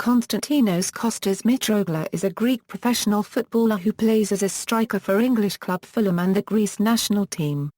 Konstantinos Kostas Mitroglou is a Greek professional footballer who plays as a striker for English club Fulham and the Greece national team.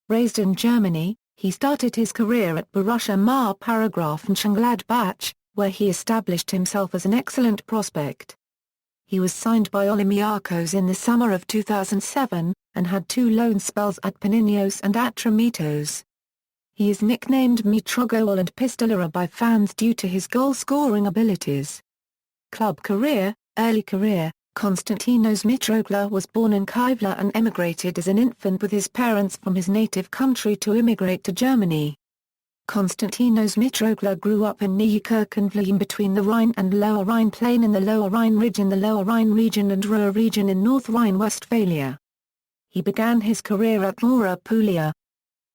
Raised in Germany, he started his career at Borussia Mönchengladbach, where he established himself as an excellent prospect. He was signed by Olympiacos in the summer of 2007, and had 2 loan spells at Panionios and Atromitos. He is nicknamed Mitrogoal and Pistolero by fans due to his goal-scoring abilities. Club career. Early career. Konstantinos Mitroglou was born in Kyiv and emigrated as an infant with his parents from his native country to immigrate to Germany. Konstantinos Mitroglou grew up in Neukölln between the Rhine and Lower Rhine Plain in the Lower Rhine Ridge in the Lower Rhine region and Ruhr region in North Rhine-Westphalia. He began his career at Mura Puglia.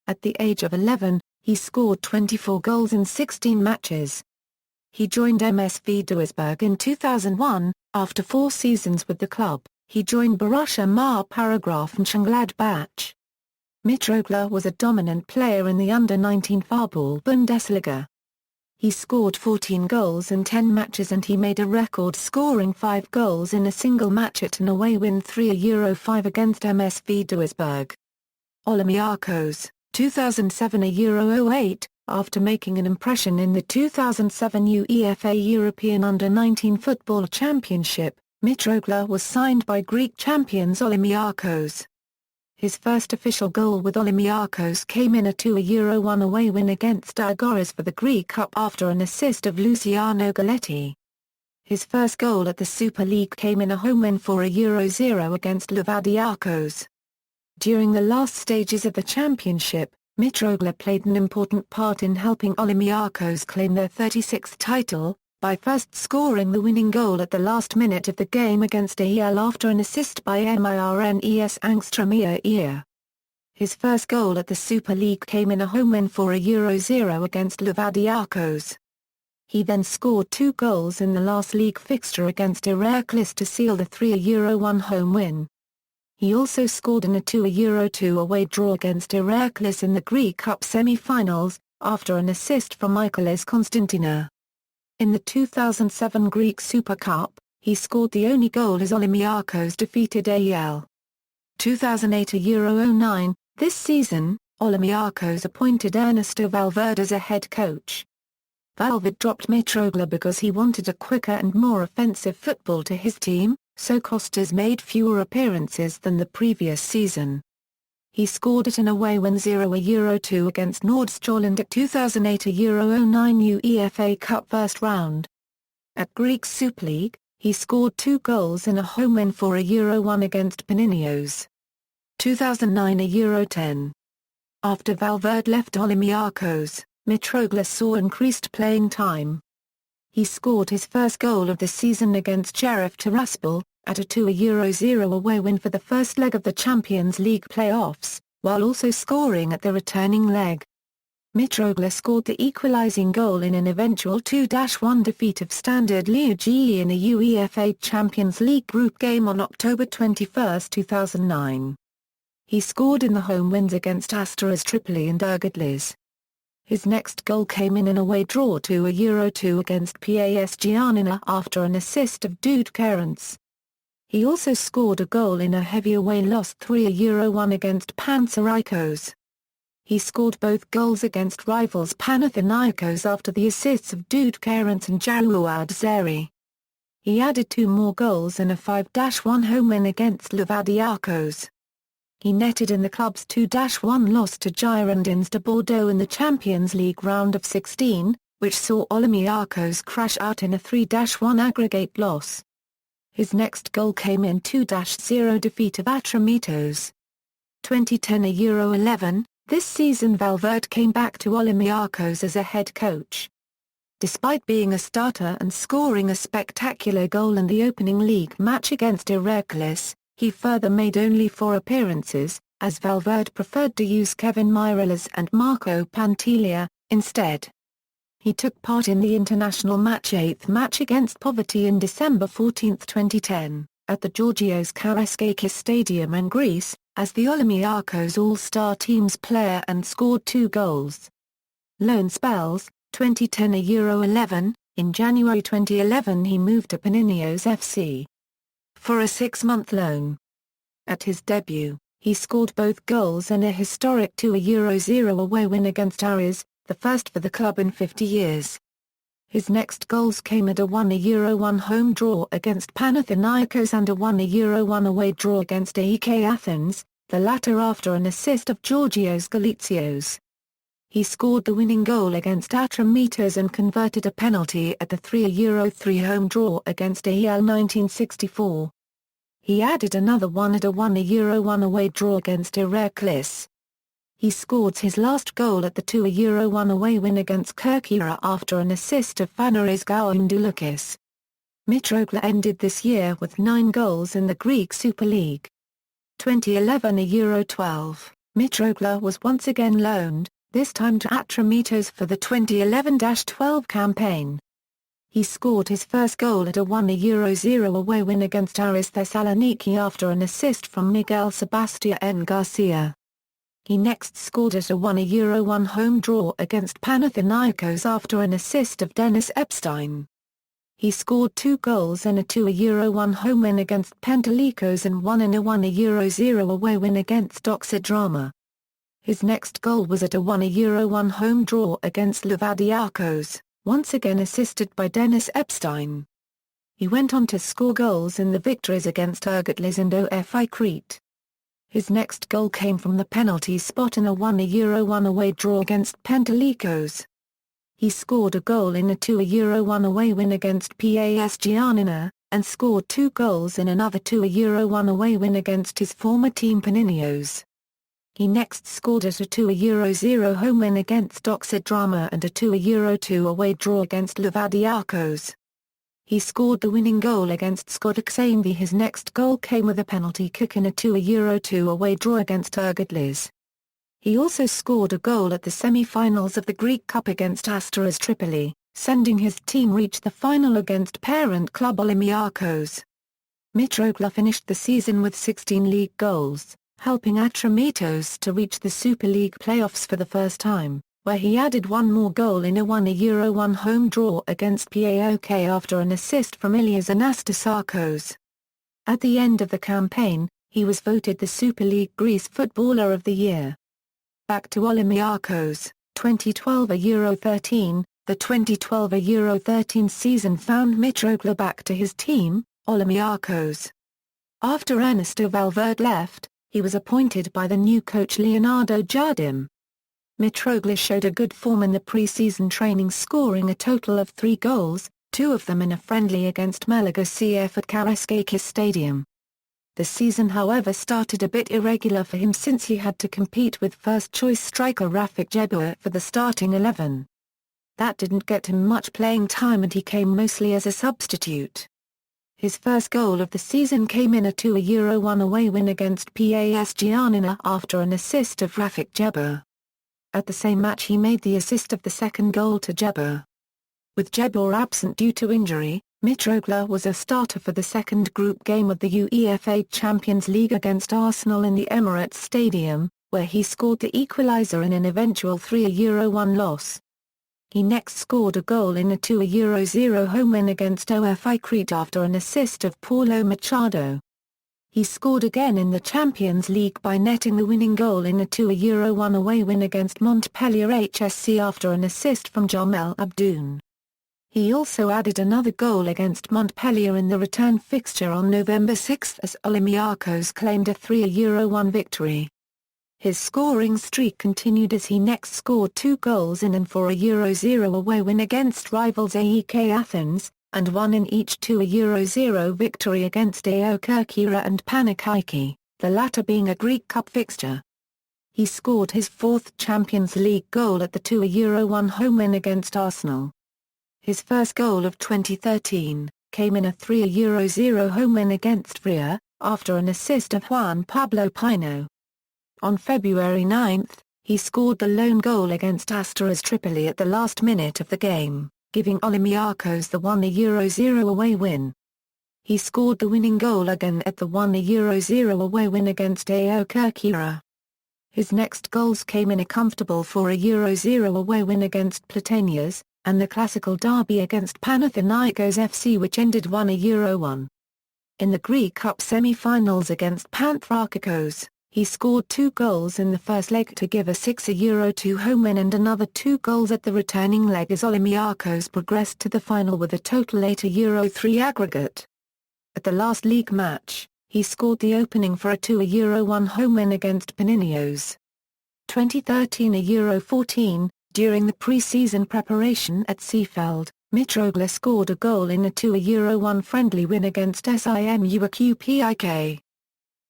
At the age of 11, he scored 24 goals in 16 matches. He joined MSV Duisburg in 2001. After 4 seasons with the club, he joined Borussia Mönchengladbach. Mitroglou was a dominant player in the under-19 Fußball Bundesliga. He scored 14 goals in 10 matches and he made a record scoring 5 goals in a single match at an away win 3-5 against MSV Duisburg. Olympiacos, 2007-08. After making an impression in the 2007 UEFA European Under-19 Football Championship, Mitroglou was signed by Greek champions Olympiacos. His first official goal with Olympiacos came in a 2-1 away win against Agoras for the Greek Cup after an assist of Luciano Galletti. His first goal at the Super League came in a home win 4-0 against Olympiacos. During the last stages of the championship, Mitroglou played an important part in helping Olympiacos claim their 36th title, by first scoring the winning goal at the last minute of the game against AEL after an assist by Mirnes Angstrom. His first goal at the Super League came in a home win 4-0 against Olympiacos. He then scored 2 goals in the last league fixture against Heracles to seal the 3-1 home win. He also scored in a 2-2 away draw against Heracles in the Greek Cup semi-finals, after an assist from Michalis Konstantinou. In the 2007 Greek Super Cup, he scored the only goal as Olympiacos defeated AEL. 2008-09, this season, Olympiacos appointed Ernesto Valverde as a head coach. Valverde dropped Mitroglou because he wanted a quicker and more offensive football to his team, so Kostas made fewer appearances than the previous season. He scored at an away win 0-2 against Nordsjælland at 2008-09 UEFA Cup first round. At Greek Super League, he scored 2 goals in a home win 4-1 against Panionios. 2009-10. After Valverde left Olympiacos, Mitroglou saw increased playing time. He scored his first goal of the season against Sheriff Tiraspol, at a 2-0 away win for the first leg of the Champions League playoffs, while also scoring at the returning leg. Mitroglou scored the equalising goal in an eventual 2-1 defeat of Standard Liège in a UEFA Champions League group game on October 21, 2009. He scored in the home wins against Asteras Tripoli and Ergidlis. His next goal came in an away draw 2-2 against PAS Giannina after an assist of Dude Kerence. He also scored a goal in a heavy away loss 3-1 against Panathinaikos. He scored both goals against rivals Panathinaikos after the assists of Dude Kerence and Jarouad Zeri. He added 2 more goals in a 5-1 home win against Olympiacos. He netted in the club's 2-1 loss to Girondins de Bordeaux in the Champions League round of 16, which saw Olympiacos crash out in a 3-1 aggregate loss. His next goal came in 2-0 defeat of Attribution. 2010-11, this season Valverde came back to Olympiacos as a head coach. Despite being a starter and scoring a spectacular goal in the opening league match against Heracles, he further made only 4 appearances, as Valverde preferred to use Kevin Mirallas and Marco Pantilia, instead. He took part in the international match 8th match against Poverty in December 14, 2010, at the Georgios Karaskakis Stadium in Greece, as the Olympiacos All-Star Team's player and scored 2 goals. Loan spells, 2010-11, In January 2011 he moved to Panionios FC for a 6-month loan. At his debut, he scored both goals in a historic 2-0 away win against Aris, the first for the club in 50 years. His next goals came at a 1-1 home draw against Panathinaikos and a 1-1 away draw against AEK Athens, the latter after an assist of Georgios Galitsios. He scored the winning goal against Atromitos and converted a penalty at the 3-3 home draw against AEL 1964. He added another one at a 1-1 away draw against Iraklis. He scored his last goal at the 2-1 away win against Kerkira after an assist of Fanaris Gaoundouloukis. Mitroglou ended this year with 9 goals in the Greek Super League. 2011 Euro 12, Mitroglou was once again loaned, this time to Atromitos for the 2011-12 campaign. He scored his first goal at a 1-0 away win against Aris Thessaloniki after an assist from Miguel Sebastián Garcia. He next scored at a 1-1 home draw against Panathinaikos after an assist of Dennis Epstein. He scored 2 goals in a 2-1 home win against Pentelikos and one in a 1-0 away win against Doxydrama. His next goal was at a 1-1 home draw against Olympiacos, once again assisted by Dennis Epstein. He went on to score goals in the victories against Ergotlis and OFI Crete. His next goal came from the penalty spot in a 1-1 away draw against Pentelikos. He scored a goal in a 2-1 away win against PAS Giannina, and scored 2 goals in another 2-1 away win against his former team Panionios. He next scored at a 2-0 home win against Doxydrama and a 2-2 away draw against Olympiacos. He scored the winning goal against Skodakseinvi. His next goal came with a penalty kick in a 2-2 away draw against Ergotlis. He also scored a goal at the semi-finals of the Greek Cup against Asteras Tripoli, sending his team reach the final against parent club Olympiacos. Mitroglou finished the season with 16 league goals, helping Atromitos to reach the Super League playoffs for the first time, where he added one more goal in a 1-1 home draw against PAOK after an assist from Ilias Anastasakos. At the end of the campaign, he was voted the Super League Greece Footballer of the Year. Back to Olympiacos, 2012 Euro 13, the 2012 Euro 13 season found Mitroglou back to his team, Olympiacos. After Ernesto Valverde left, he was appointed by the new coach Leonardo Jardim. Mitroglou showed a good form in the pre-season training, scoring a total of 3 goals, 2 of them in a friendly against Malaga CF at Karaiskakis Stadium. The season however started a bit irregular for him since he had to compete with first-choice striker Rafik Jebur for the starting 11. That didn't get him much playing time and he came mostly as a substitute. His first goal of the season came in a 2-1 away win against PAS Giannina after an assist of Rafik Jebur. At the same match he made the assist of the second goal to Jebur. With Jebur absent due to injury, Mitroglou was a starter for the second group game of the UEFA Champions League against Arsenal in the Emirates Stadium, where he scored the equaliser in an eventual 3-1 loss. He next scored a goal in a 2-0 home win against OFI Crete after an assist of Paulo Machado. He scored again in the Champions League by netting the winning goal in a 2-1 away win against Montpellier HSC after an assist from Jamel Abdoun. He also added another goal against Montpellier in the return fixture on November 6 as Olympiacos claimed a 3-1 victory. His scoring streak continued as he next scored 2 goals in and for a 0-0 away win against rivals AEK Athens, and one in each 2-0 victory against AO Kerkira and Panathinaikos, the latter being a Greek Cup fixture. He scored his 4th Champions League goal at the 2-1 home win against Arsenal. His first goal of 2013 came in a 3-0 home win against Vria, after an assist of Juan Pablo Pino. On February 9, he scored the lone goal against Asteras Tripoli at the last minute of the game, giving Olympiacos the 1-0 away win. He scored the winning goal again at the 1-0 away win against AO Kerkira. His next goals came in a comfortable 4-0 away win against Platanias, and the classical derby against Panathinaikos FC which ended 1-1. In the Greek Cup semi-finals against Panthrakikos, he scored 2 goals in the first leg to give a 6-2 home win and another 2 goals at the returning leg as Olympiacos progressed to the final with a total 8-3 aggregate. At the last league match, he scored the opening for a 2-1 home win against Panionios. 2013-14, during the pre-season preparation at Seefeld, Mitroglou scored a goal in a 2-1 friendly win against Simu Qpik.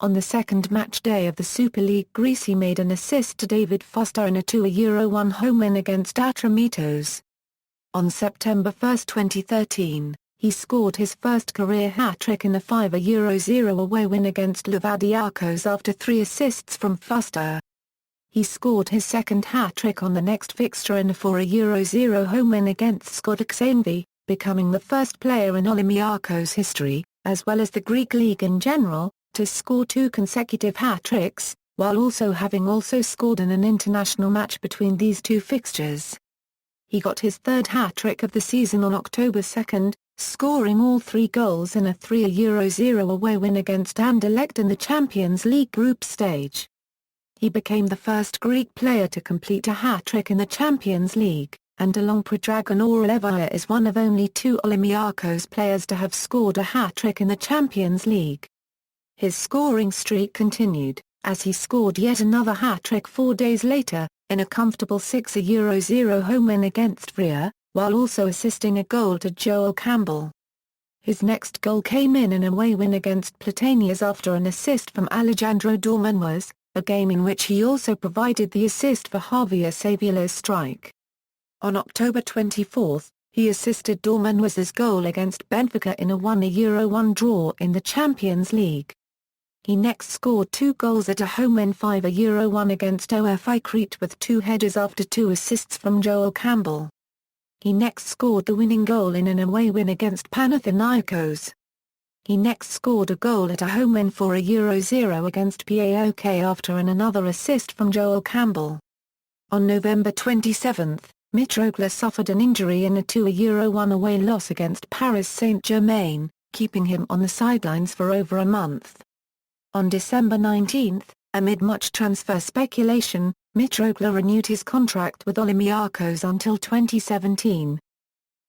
On the second match day of the Super League Greece he made an assist to David Foster in a 2-1 home win against Atromitos. On September 1, 2013, he scored his first career hat-trick in a 5-0 away win against Olympiacos after 3 assists from Foster. He scored his second hat-trick on the next fixture in a 4-0 home win against Skoda, becoming the first player in Olympiacos history, as well as the Greek league in general, to score 2 consecutive hat-tricks, while also having scored in an international match between these 2 fixtures. He got his third hat-trick of the season on October 2, scoring all 3 goals in a 3-0 away win against Anderlecht in the Champions League group stage. He became the first Greek player to complete a hat-trick in the Champions League, and along Predragon Orleva is one of only 2 Olympiacos players to have scored a hat-trick in the Champions League. His scoring streak continued, as he scored yet another hat-trick 4 days later, in a comfortable 6-0 home win against Vria, while also assisting a goal to Joel Campbell. His next goal came in an away win against Platanias after an assist from Alejandro Dormanuez, a game in which he also provided the assist for Javier Saviola's strike. On October 24, he assisted Dormanuez's goal against Benfica in a 1-1 draw in the Champions League. He next scored 2 goals at a home win 5-1 against OFI Crete with 2 headers after 2 assists from Joel Campbell. He next scored the winning goal in an away win against Panathinaikos. He next scored a goal at a home win 4-0 against PAOK after another assist from Joel Campbell. On November 27, Mitroglou suffered an injury in a 2-1 away loss against Paris Saint-Germain, keeping him on the sidelines for over a month. On December 19, amid much transfer speculation, Mitroglou renewed his contract with Olympiacos until 2017.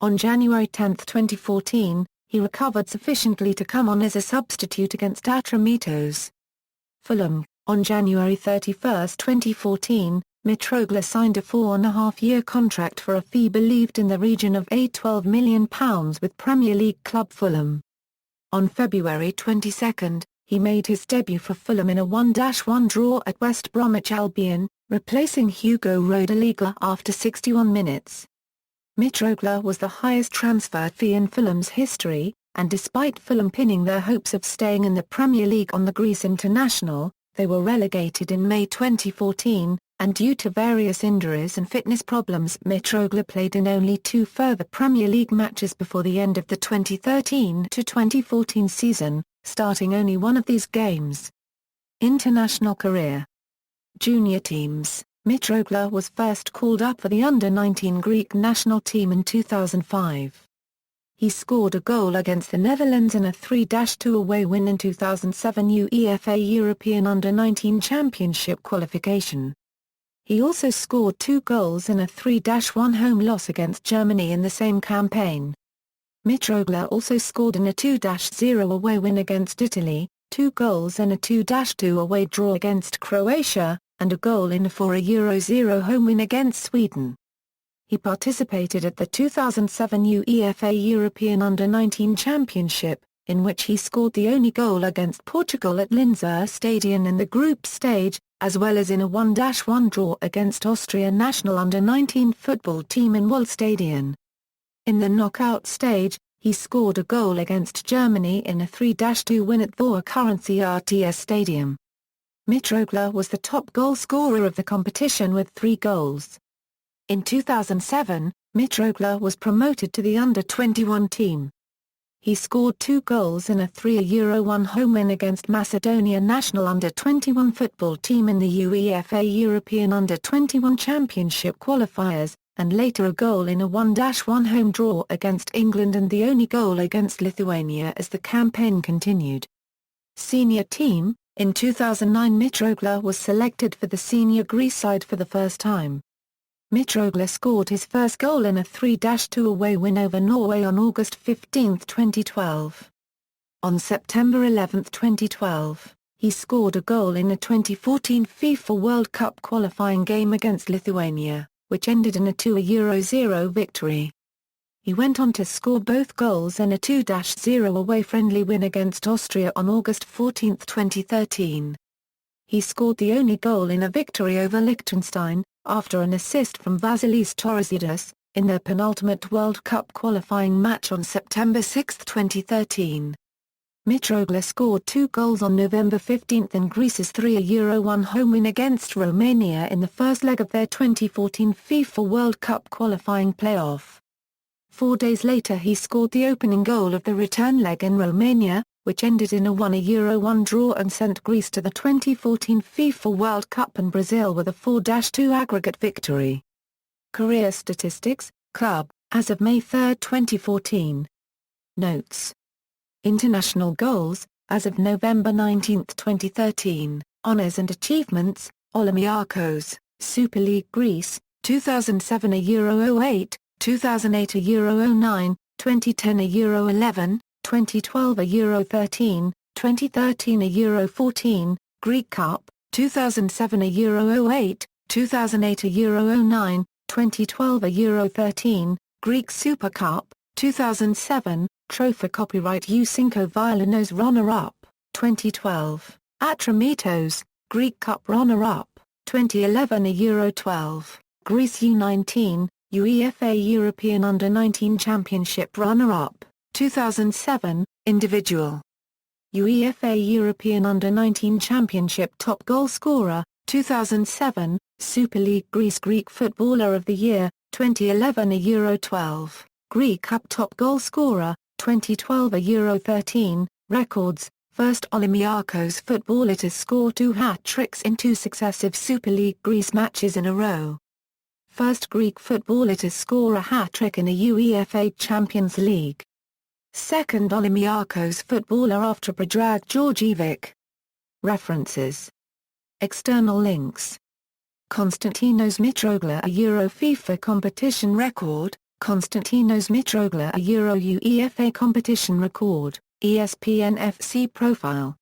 On January 10, 2014, he recovered sufficiently to come on as a substitute against Atromitos. Fulham. On January 31, 2014, Mitroglou signed a 4.5-year contract for a fee believed in the region of £12 million with Premier League club Fulham. On February 22, he made his debut for Fulham in a 1-1 draw at West Bromwich Albion, replacing Hugo Rodallega after 61 minutes. Mitroglou was the highest transfer fee in Fulham's history, and despite Fulham pinning their hopes of staying in the Premier League on the Greece international, they were relegated in May 2014, and due to various injuries and fitness problems Mitroglou played in only 2 further Premier League matches before the end of the 2013-2014 season, starting only one of these games. International career. Junior teams. Mitroglou was first called up for the under-19 Greek national team in 2005. He scored a goal against the Netherlands in a 3-2 away win in 2007 UEFA European Under-19 Championship qualification. He also scored 2 goals in a 3-1 home loss against Germany in the same campaign. Mitroglou also scored in a 2-0 away win against Italy, 2 goals in a 2-2 away draw against Croatia, and a goal in a 4-0 home win against Sweden. He participated at the 2007 UEFA European Under-19 Championship, in which he scored the only goal against Portugal at Linzer Stadion in the group stage, as well as in a 1-1 draw against Austria national Under-19 football team in Waldstadion. In the knockout stage, he scored a goal against Germany in a 3-2 win at Vor Currency RTS Stadium. Mitroglou was the top goal scorer of the competition with 3 goals. In 2007, Mitroglou was promoted to the under-21 team. He scored 2 goals in a 3-1 home win against Macedonia national under-21 football team in the UEFA European Under-21 Championship qualifiers, and later a goal in a 1-1 home draw against England and the only goal against Lithuania as the campaign continued. Senior team: in 2009 Mitroglou was selected for the senior Greece side for the first time. Mitroglou scored his first goal in a 3-2 away win over Norway on August 15, 2012. On September 11, 2012, he scored a goal in a 2014 FIFA World Cup qualifying game against Lithuania, which ended in a 2-0 victory. He went on to score both goals in a 2-0 away friendly win against Austria on August 14, 2013. He scored the only goal in a victory over Liechtenstein, after an assist from Vasilis Torresidis, in their penultimate World Cup qualifying match on September 6, 2013. Mitroglou scored 2 goals on November 15 in Greece's 3-1 home win against Romania in the first leg of their 2014 FIFA World Cup qualifying playoff. 4 days later he scored the opening goal of the return leg in Romania, which ended in a 1-1 draw and sent Greece to the 2014 FIFA World Cup and Brazil with a 4-2 aggregate victory. Career statistics, club, as of May 3, 2014. Notes. International goals, as of November 19, 2013, honours and achievements: Olympiacos, Super League Greece, 2007 Euro 08, 2008 Euro 09, 2010 Euro 11, 2012 Euro 13, 2013 Euro 14, Greek Cup, 2007 Euro 08, 2008 Euro 09, 2012 Euro 13, Greek Super Cup, 2007, Trophy copyright U5 Violinos runner-up, 2012, Atromitos, Greek Cup runner-up, 2011 Euro 12, Greece U19, UEFA European Under-19 Championship runner-up, 2007, individual. UEFA European Under-19 Championship top goal scorer, 2007, Super League Greece Greek Footballer of the Year, 2011 Euro 12, Greek Cup top goal scorer, 2012 Euro 13, records: first Olympiacos footballer to score 2 hat-tricks in 2 successive Super League Greece matches in a row. First Greek footballer to score a hat-trick in a UEFA Champions League. Second Olympiacos footballer after Predrag Georgievic. References. External links. Konstantinos Mitroglou a Euro FIFA competition record, Konstantinos Mitroglou a Euro UEFA competition record, ESPN FC profile.